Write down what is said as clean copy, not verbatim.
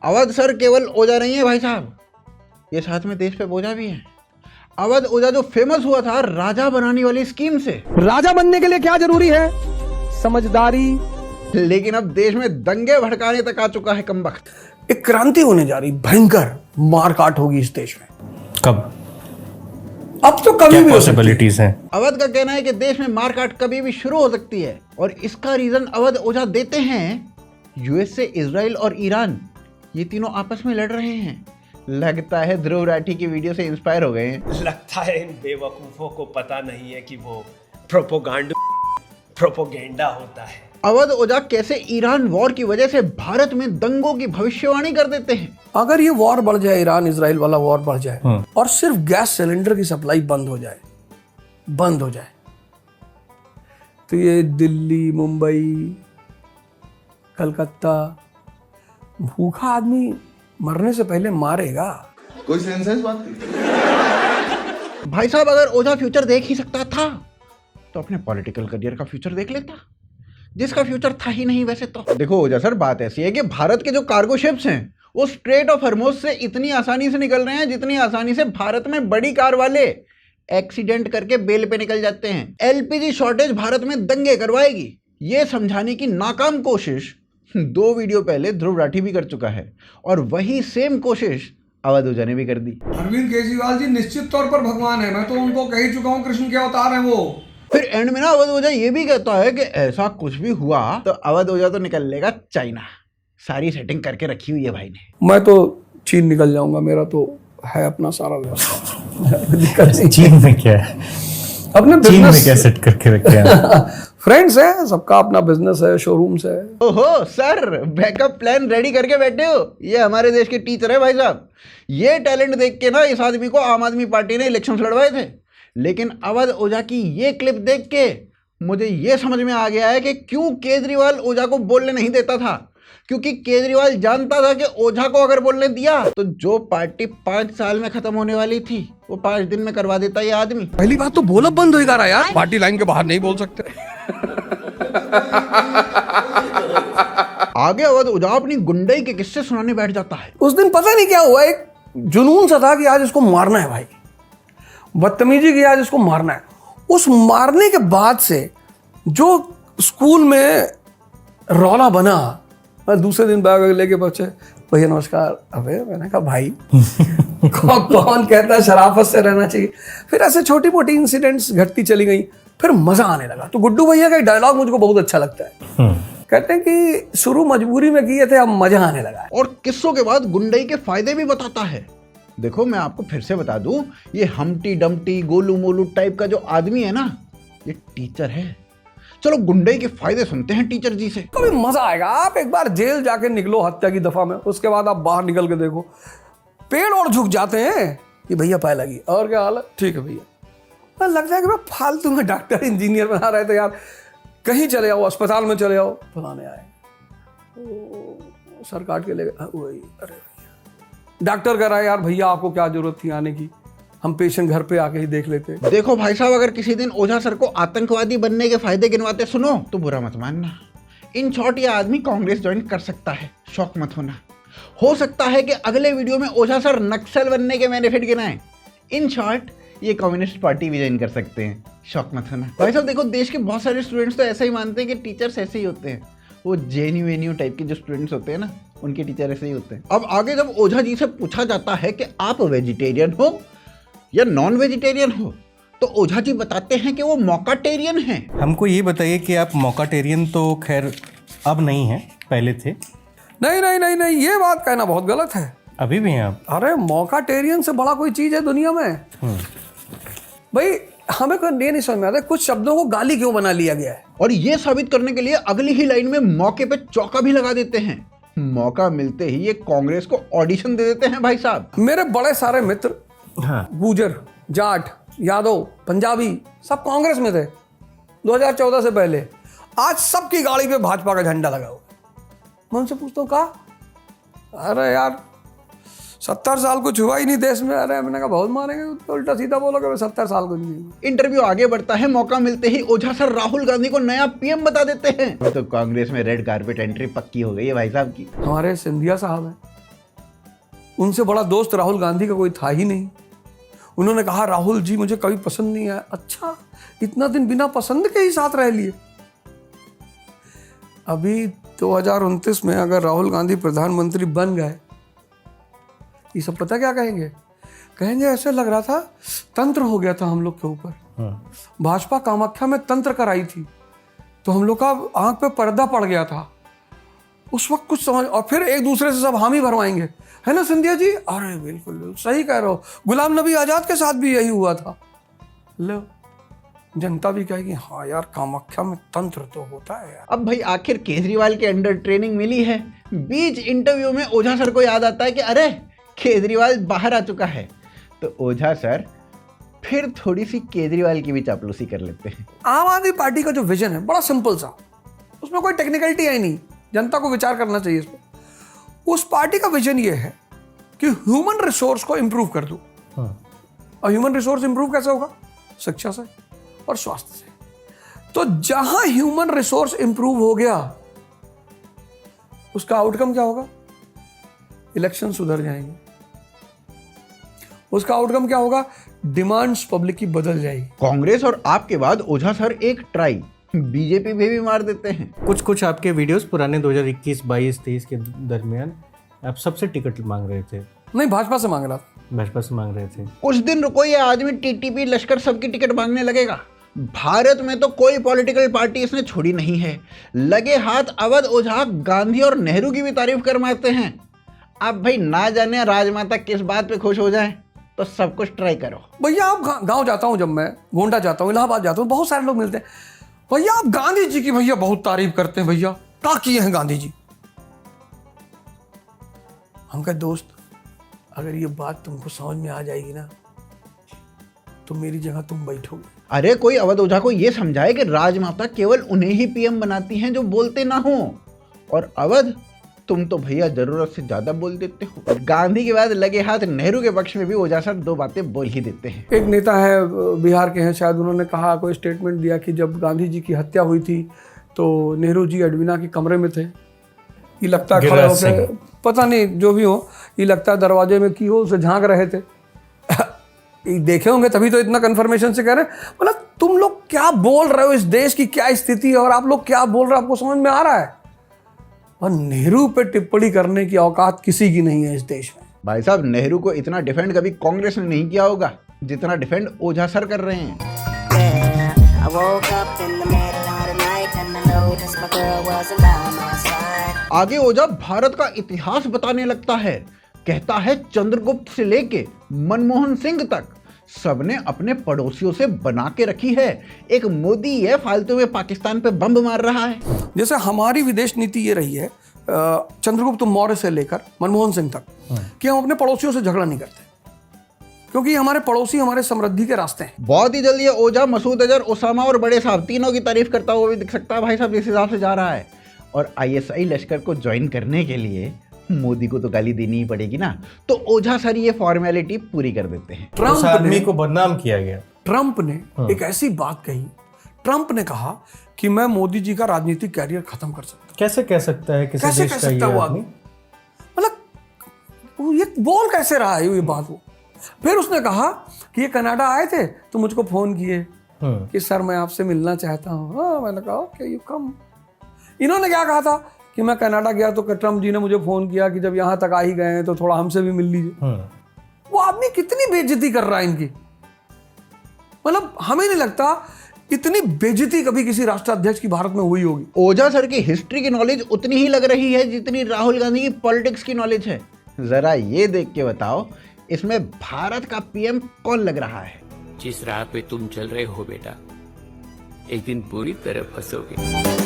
Awadh sir केवल ओझा नहीं है भाई साहब, ये साथ में देश पे बोझा भी है। अवध ओझा जो फेमस हुआ था राजा बनाने वाली स्कीम से, राजा बनने के लिए क्या जरूरी है? समझदारी। लेकिन अब देश में दंगे भड़काने तक आ चुका है कमबख्त। एक क्रांति होने जा रही, भयंकर मारकाट होगी इस देश में। कब? अब तो कभी भी पॉसिबिलिटीज हैं। अवध का कहना है कि देश में मारकाट कभी भी शुरू हो सकती है और इसका रीजन अवध ओझा देते हैं यूएस से इजराइल और ईरान, ये तीनों आपस में लड़ रहे हैं। लगता है ध्रुव राठी की वीडियो से इंस्पायर हो गए हैं। लगता है इन बेवकूफों को पता नहीं है कि वो प्रोपोगेंडा होता है। अवध ओझा कैसे ईरान वॉर की वजह से भारत में दंगों की भविष्यवाणी कर देते हैं। अगर ये वॉर बढ़ जाए, ईरान इजराइल वाला वॉर बढ़ जाए और सिर्फ गैस सिलेंडर की सप्लाई बंद हो जाए, तो ये दिल्ली, मुंबई, कलकत्ता, भूखा आदमी मरने से पहले मारेगा। कोई सेंस है इस बात की? भाई साहब, अगर ओझा फ्यूचर देख ही सकता था तो अपने पॉलिटिकल करियर का फ्यूचर देख लेता, जिसका फ्यूचर था ही नहीं वैसे तो। देखो ओझा सर, बात ऐसी है कि भारत के जो कार्गो शिप्स हैं वो स्ट्रेट ऑफ हॉर्मुज से इतनी आसानी से निकल रहे हैं जितनी आसानी से भारत में बड़ी कार वाले एक्सीडेंट करके बेल पे निकल जाते हैं। एलपीजी शॉर्टेज भारत में दंगे करवाएगी, ये समझाने की नाकाम कोशिश 2 वीडियो पहले ध्रुव राठी भी कर चुका है और वही सेम कोशिश अवध ओझा ने भी कर दी। अरविंद केजरीवाल जी निश्चित तौर पर भगवान है, मैं तो उनको कह ही चुका हूँ कृष्ण के अवतार हैं वो। फिर एंड में ना अवध ओझा ये भी कहता है कि ऐसा कुछ भी हुआ तो अवध ओझा तो निकल लेगा चाइना, सारी सेटिंग करके रखी हुई है भाई ने। मैं तो चीन निकल जाऊंगा, मेरा तो है अपना सारा व्यवस्था। चीन में क्या है? अपने चीन में क्या सेट करके रखे हैं? फ्रेंड्स है, सबका अपना बिजनेस है, शोरूम्स है। ओहो सर, बैकअप प्लान रेडी करके बैठे हो। ये हमारे देश के टीचर है भाई साहब। ये टैलेंट देख के ना इस आदमी को आम आदमी पार्टी ने इलेक्शन लड़वाए थे, लेकिन अवध ओझा की ये क्लिप देख के मुझे ये समझ में आ गया है कि क्यों केजरीवाल ओझा को बोलने नहीं देता था। क्योंकि केजरीवाल जानता था कि ओझा को अगर बोलने दिया तो जो पार्टी 5 साल में खत्म होने वाली थी वो 5 दिन में करवा देता ये आदमी। पहली बात तो बोलब बंद होएगा रहा यार, पार्टी लाइन के बाहर नहीं बोल सकते। आगे अवध ओझा अपनी गुंडई के किस्से सुनाने बैठ जाता है। उस दिन पता नहीं क्या हुआ, एक जुनून सा था कि आज इसको मारना है भाई, बदतमीजी की, आज इसको मारना है। उस मारने के बाद से जो स्कूल में रौला बना, मैं दूसरे दिन बैग लेके बच्चे, भैया नमस्कार। अबे मैंने कहा भाई कौन कहता है शराफत से रहना चाहिए। फिर ऐसे छोटी मोटी इंसिडेंट्स घटती चली गई, फिर मजा आने लगा। तो गुड्डू भैया का एक डायलॉग मुझको बहुत अच्छा लगता है। कहते हैं कि शुरू मजबूरी में किए थे, अब मजा आने लगा। और किस्सों के बाद गुंडई के फायदे भी बताता है। देखो मैं आपको फिर से बता दूं, ये हमटी डमटी गोलू मोलू टाइप का जो आदमी है ना, ये टीचर है। चलो गुंडई के फायदे सुनते हैं टीचर जी से। कभी मजा आएगा। आप एक बार जेल जाके निकलो हत्या की दफा में, उसके बाद आप बाहर निकल के देखो, पेड़ और झुक जाते हैं कि भैया पाए लगी और क्या हाल है, ठीक है भैया। लगता है कि मैं फालतू में डॉक्टर इंजीनियर बना रहे थे यार, कहीं चले आओ, अस्पताल में चले आओ, फलाने आए सर काट के ले गए, वही अरे भैया डॉक्टर कह रहा है यार भैया आपको क्या जरूरत थी आने की, हम पेशेंट घर पे आके ही देख लेते। देखो भाई साहब, अगर किसी दिन ओझा सर को आतंकवादी बनने के फायदे गिनवाते सुनो तो बुरा मत मानना। इन शॉर्ट ये आदमी कांग्रेस ज्वाइन कर सकता है, शौक मत होना। हो सकता है कि अगले वीडियो में ओझा सर नक्सल बनने के बेनिफिट गिनाएं। इन शॉर्ट ये कम्युनिस्ट पार्टी भी ज्वाइन कर सकते हैं, शौक मत होना। भाई साहब देखो, देश के बहुत सारे स्टूडेंट्स तो ऐसा ही मानते हैं कि टीचर्स ऐसे ही होते हैं। वो जेएनयू टाइप के जो स्टूडेंट्स होते हैं ना, उनके टीचर ऐसे ही होते हैं। अब आगे जब ओझा जी से पूछा जाता है कि आप वेजिटेरियन हो या नॉन वेजिटेरियन हो, तो ओझा जी बताते हैं कि वो मौकाटेरियन हैं। हमको ये बताइए कि आप मौकाटेरियन तो खैर अब नहीं है, पहले थे। नहीं नहीं नहीं नहीं, ये बात कहना बहुत गलत है। अभी भी हैं आप? अरे मौकाटेरियन से बड़ा कोई चीज है दुनिया में भाई। हमें कोई ये नहीं समझ में आता कुछ शब्दों को गाली क्यों बना लिया गया है। और ये साबित करने के लिए अगली ही लाइन में मौके पे चौका भी लगा देते हैं। मौका मिलते ही ये कांग्रेस को ऑडिशन दे देते हैं भाई साहब। मेरे बड़े सारे मित्र गुजर, जाट, यादव, पंजाबी सब कांग्रेस में थे 2014 से पहले। आज सबकी गाड़ी पे भाजपा का झंडा लगा हुआ। मैं उनसे पूछता हूँ कहा, अरे यार 70 साल कुछ हुआ ही नहीं देश में। अरे मैंने कहा बहुत मारेंगे, तो उल्टा सीधा बोलोगे मैं 70 साल को नहीं। इंटरव्यू आगे बढ़ता है। मौका मिलते ही ओझा सर राहुल गांधी को नया पीएम बता देते हैं। तो कांग्रेस में रेड कारपेट एंट्री पक्की हो गई है भाई साहब की। हमारे सिंधिया साहब हैं, उनसे बड़ा दोस्त राहुल गांधी का कोई था ही नहीं। उन्होंने कहा राहुल जी मुझे कभी पसंद नहीं आया। अच्छा, इतना दिन बिना पसंद के ही साथ रह लिए। अभी 2029 में अगर राहुल गांधी प्रधानमंत्री बन गए, ये सब पता क्या कहेंगे? कहेंगे ऐसे लग रहा था तंत्र हो गया था हम लोग के ऊपर। भाजपा कामाख्या में तंत्र कराई थी तो हम लोग का आंख पे पर्दा पड़ गया था उस वक्त कुछ समझ, और फिर एक दूसरे से सब हामी भरवाएंगे, है ना सिंधिया जी? अरे बिल्कुल सही कह रहे हो, गुलाम नबी आजाद के साथ भी यही हुआ था। लो, जनता भी कहेगी हाँ यार कामाख्या में तंत्र तो होता है यार। अब भाई आखिर केजरीवाल के अंडर ट्रेनिंग मिली है। बीच इंटरव्यू में ओझा सर को याद आता है कि अरे केजरीवाल बाहर आ चुका है, तो ओझा सर फिर थोड़ी सी केजरीवाल की भी चापलूसी कर लेते हैं। आम आदमी पार्टी का जो विजन है बड़ा सिंपल सा, उसमें कोई टेक्निकलिटी है नहीं, जनता को विचार करना चाहिए इस पर। उस पार्टी का विजन ये है कि ह्यूमन रिसोर्स को इंप्रूव कर दो। और ह्यूमन रिसोर्स इंप्रूव कैसे होगा? शिक्षा से और स्वास्थ्य से। तो जहां ह्यूमन रिसोर्स इंप्रूव हो गया उसका आउटकम क्या होगा? इलेक्शन सुधर जाएंगे। उसका आउटकम क्या होगा? डिमांड्स पब्लिक की बदल जाएगी। कांग्रेस और आप के बाद ओझा सर एक ट्राई बीजेपी पे भी मार देते हैं। कुछ आपके वीडियोस पुराने 2021, 22, 23 के दरमियान आप सबसे टिकट मांग रहे थे। नहीं, भाजपा से मांग रहा था। भाजपा से मांग रहे थे। कुछ दिन रुको, ये आदमी टीटीपी लश्कर सबकी टिकट मांगने लगेगा। भारत में तो कोई पॉलिटिकल पार्टी इसने छोड़ी नहीं है। लगे हाथ अवध ओझा गांधी और नेहरू की भी तारीफ कर मारते हैं। अब भाई ना जाने राजमाता किस बात पे खुश हो जाए, तो सब कुछ ट्राई करो। भैया आप गांव जाता हूं, जब मैं गोंडा जाता हूं, इलाहाबाद जाता हूं, बहुत सारे लोग मिलते हैं। भैया आप गांधी जी की भैया बहुत तारीफ करते हैं, भैया क्या किए हैं गांधी जी? हम कहे दोस्त अगर ये बात तुमको समझ में आ जाएगी ना तो मेरी जगह तुम बैठोगे। अरे कोई अवध ओझा को ये समझाए कि राजमाता केवल उन्हें ही पीएम बनाती हैं जो बोलते ना हो, और अवध तुम तो भैया जरूरत से ज्यादा बोल देते हो। गांधी के बाद लगे हाथ नेहरू के पक्ष में भी ओझा सर दो बातें बोल ही देते हैं। एक नेता है बिहार के हैं शायद, उन्होंने कहा, कोई स्टेटमेंट दिया कि जब गांधी जी की हत्या हुई थी तो नेहरू जी एडवीना के कमरे में थे। ये लगता है खड़े होकर, पता नहीं जो भी हो, ये लगता है दरवाजे में की हो उसे झांक रहे थे। देखे होंगे तभी तो इतना कंफर्मेशन से कह रहे हैं। मतलब तुम लोग क्या बोल रहे हो, इस देश की क्या स्थिति है और आप लोग क्या बोल रहे हो, आपको समझ में आ रहा है? और नेहरू पे टिप्पणी करने की औकात किसी की नहीं है इस देश में। भाई साहब, नेहरू को इतना डिफेंड कभी कांग्रेस ने नहीं किया होगा जितना डिफेंड ओझा सर कर रहे हैं। आगे ओझा भारत का इतिहास बताने लगता है। कहता है चंद्रगुप्त से लेके मनमोहन सिंह तक सबने अपने पड़ोसियों से बना के रखी है। एक मोदी है फालतू में पाकिस्तान पे बम मार रहा है। जैसे हमारी विदेश नीति ये रही है चंद्रगुप्त मौर्य से लेकर मनमोहन सिंह तक कि हम अपने पड़ोसियों से झगड़ा नहीं करते, क्योंकि हमारे पड़ोसी हमारे समृद्धि के रास्ते हैं। बहुत ही जल्दी ये ओझा मसूद अजहर, ओसामा और बड़े साहब तीनों की तारीफ करता हुआ भी दिख सकता है। भाई साहब इस हिसाब से जा रहा है। और ISI लश्कर को ज्वाइन करने के लिए मोदी को तो गाली देनी ही पड़ेगी ना, तो ओझा सर ये फॉर्मेलिटी पूरी कर देते हैं। उस आदमी को बदनाम किया गया। ट्रंप ने एक ऐसी बात कही, ट्रंप ने कहा कि मैं मोदी जी का राजनीतिक कैरियर खत्म कर सकता हूं। कैसे कह सकता है किसी कैसे देश कह का सकता ये वो आदमी? आदमी? मतलब ये बोल कैसे रहा है ये बात वो? फिर उसने कहा कि ये कनाडा आए थे तो मुझको फोन किए कि सर मैं आपसे मिलना चाहता हूँ। हाँ, मैंने कहा ओके यू कम। इन्होंने क्या कहा था कि मैं कनाडा गया तो ट्रंप जी ने मुझे फोन किया कि जब यहाँ तक आ ही गए हैं तो थोड़ा हमसे भी मिल लीजिए। वो आदमी कितनी बेइज्जती कर रहा है इनकी। मतलब हमें नहीं लगता इतनी बेइज्जती कभी किसी राष्ट्राध्यक्ष की भारत में हुई होगी। ओझा सर की हिस्ट्री की नॉलेज उतनी ही लग रही है जितनी राहुल गांधी की पॉलिटिक्स की नॉलेज है। जरा ये देख के बताओ इसमें भारत का PM कौन लग रहा है? जिस राह पे तुम चल रहे हो बेटा, एक दिन पूरी तरह फंसोगे।